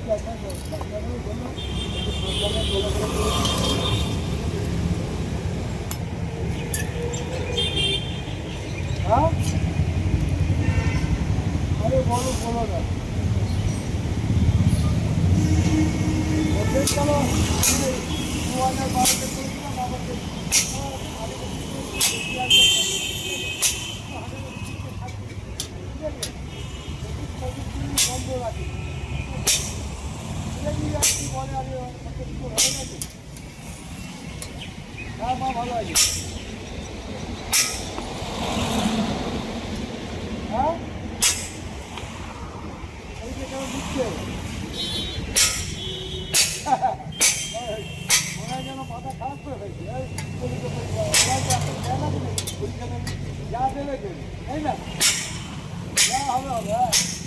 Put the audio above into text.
হ্যাঁ আরে বলো বলো না চলো বাড়িতে করেছিলাম আমাকে বন্ধ রাখি বলে আমি ভালো নাকি হ্যাঁ মা ভালো আছে হ্যাঁ এই যে কেমন দিচ্ছে মনে হয় যেন মাথা খারাপ করে ফেলছে যা দেবে তাই না যা হবে হবে হ্যাঁ